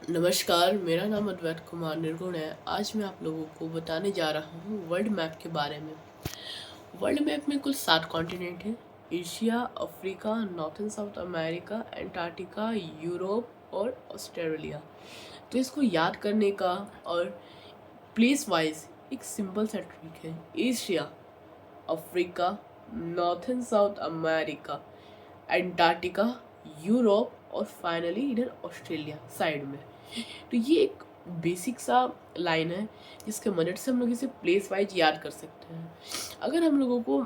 नमस्कार, मेरा नाम अद्वैत कुमार निर्गुण है। आज मैं आप लोगों को बताने जा रहा हूँ वर्ल्ड मैप के बारे में। वर्ल्ड मैप में कुल 7 कॉन्टिनेंट हैं: Asia, Africa, north and south America, Antarctica, Europe और ऑस्ट्रेलिया। तो इसको याद करने का और प्लेस वाइज एक सिंपल सा ट्रिक है। Asia, Africa, north and south America, Antarctica, Europe और फाइनली इधर ऑस्ट्रेलिया साइड में। तो ये एक बेसिक सा लाइन है जिसके मदद से हम लोग इसे प्लेस वाइज याद कर सकते हैं। अगर हम लोगों को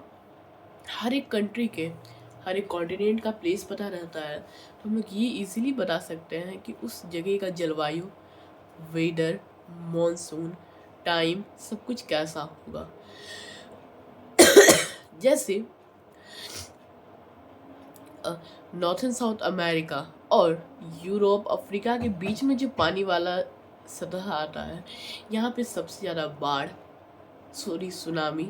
हर एक कंट्री के हर एक कॉन्टिनेंट का प्लेस पता रहता है तो हम लोग ये इजीली बता सकते हैं कि उस जगह का जलवायु, वेदर, मॉनसून, टाइम सब कुछ कैसा होगा। जैसे नॉर्थ एंड साउथ अमेरिका और यूरोप, अफ्रीका के बीच में जो पानी वाला सतह आता है, यहाँ पे सबसे ज़्यादा बाढ़, सुनामी,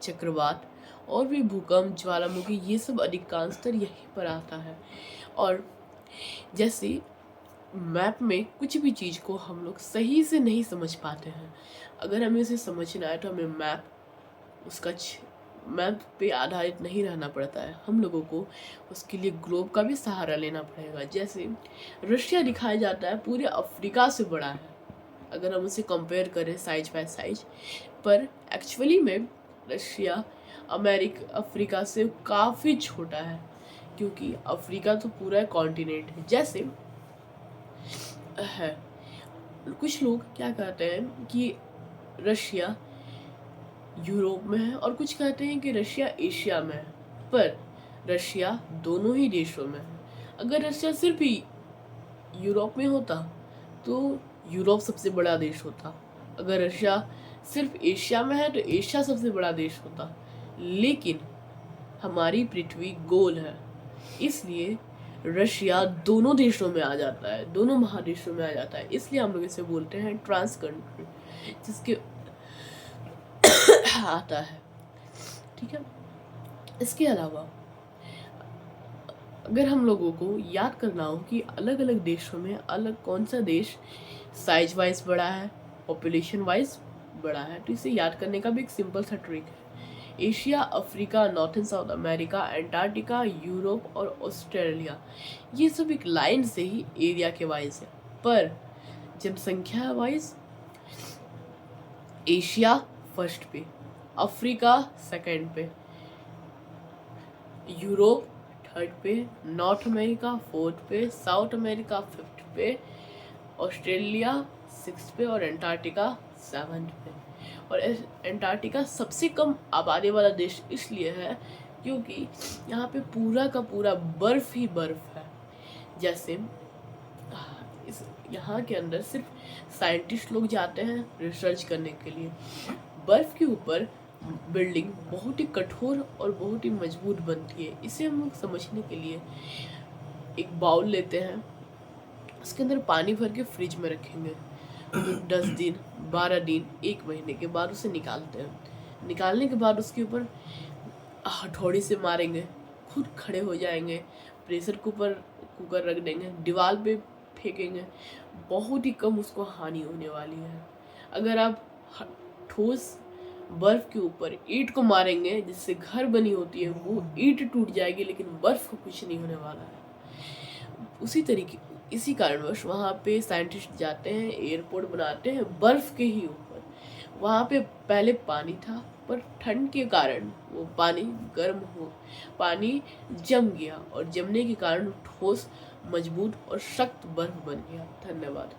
चक्रवात और भी भूकंप, ज्वालामुखी, ये सब अधिकांशतर यहीं पर आता है। और जैसे मैप में कुछ भी चीज़ को हम लोग सही से नहीं समझ पाते हैं, अगर हमें उसे समझना है तो हमें मैप पे आधारित नहीं रहना पड़ता है। हम लोगों को उसके लिए ग्लोब का भी सहारा लेना पड़ेगा। जैसे रशिया दिखाया जाता है पूरे अफ्रीका से बड़ा है अगर हम उसे कंपेयर करें साइज बाय साइज, पर एक्चुअली में रशिया अफ्रीका से काफ़ी छोटा है, क्योंकि अफ्रीका तो पूरा कॉन्टिनेंट है। जैसे है कुछ लोग क्या कहते हैं कि रशिया यूरोप में है और कुछ कहते हैं कि रशिया एशिया में है, पर रशिया दोनों ही देशों में है। अगर रशिया सिर्फ ही यूरोप में होता तो यूरोप सबसे बड़ा देश होता। अगर रशिया सिर्फ एशिया में है तो एशिया सबसे बड़ा देश होता। लेकिन हमारी पृथ्वी गोल है, इसलिए रशिया दोनों देशों में आ जाता है, दोनों महादेशों में आ जाता है। इसलिए हम लोग इसे बोलते हैं ट्रांस कंट्री, जिसके आता है। ठीक है। इसके अलावा अगर हम लोगों को याद करना हो कि अलग अलग देशों में अलग कौन सा देश साइज वाइज बड़ा है, पॉपुलेशन वाइज बड़ा है, तो इसे याद करने का भी एक सिंपल सा ट्रिक है। Asia, Africa, north and south America, Antarctica, Europe और ऑस्ट्रेलिया, ये सब एक लाइन से ही एरिया के वाइज है, पर जनसंख्या वाइज एशिया फर्स्ट पे, अफ्रीका सेकंड पे, यूरोप थर्ड पे, नॉर्थ अमेरिका फोर्थ पे, साउथ अमेरिका फिफ्थ पे, ऑस्ट्रेलिया सिक्स पे और एंटार्क्टिका सेवन्थ पे। और एंटार्क्टिका सबसे कम आबादी वाला देश इसलिए है क्योंकि यहाँ पे पूरा का पूरा बर्फ ही बर्फ है। जैसे इस यहाँ के अंदर सिर्फ साइंटिस्ट लोग जाते हैं रिसर्च करने के लिए। बर्फ के ऊपर बिल्डिंग बहुत ही कठोर और बहुत ही मजबूत बनती है। इसे हम लोग समझने के लिए एक बाउल लेते हैं, उसके अंदर पानी भर के फ्रिज में रखेंगे 10 दिन, 12 दिन, 1 महीने के बाद उसे निकालते हैं। निकालने के बाद उसके ऊपर हथौड़ी से मारेंगे, खुद खड़े हो जाएंगे, प्रेशर कुकर रख देंगे, दीवार पे फेंकेंगे, बहुत ही कम उसको हानि होने वाली है। अगर आप ठोस बर्फ के ऊपर ईंट को मारेंगे जिससे घर बनी होती है, वो ईंट टूट जाएगी लेकिन बर्फ को कुछ नहीं होने वाला है। इसी कारणवश वहाँ पे साइंटिस्ट जाते हैं, एयरपोर्ट बनाते हैं बर्फ के ही ऊपर। वहाँ पे पहले पानी था, पर ठंड के कारण वो पानी जम गया और जमने के कारण ठोस, मजबूत और सख्त बर्फ बन गया। धन्यवाद।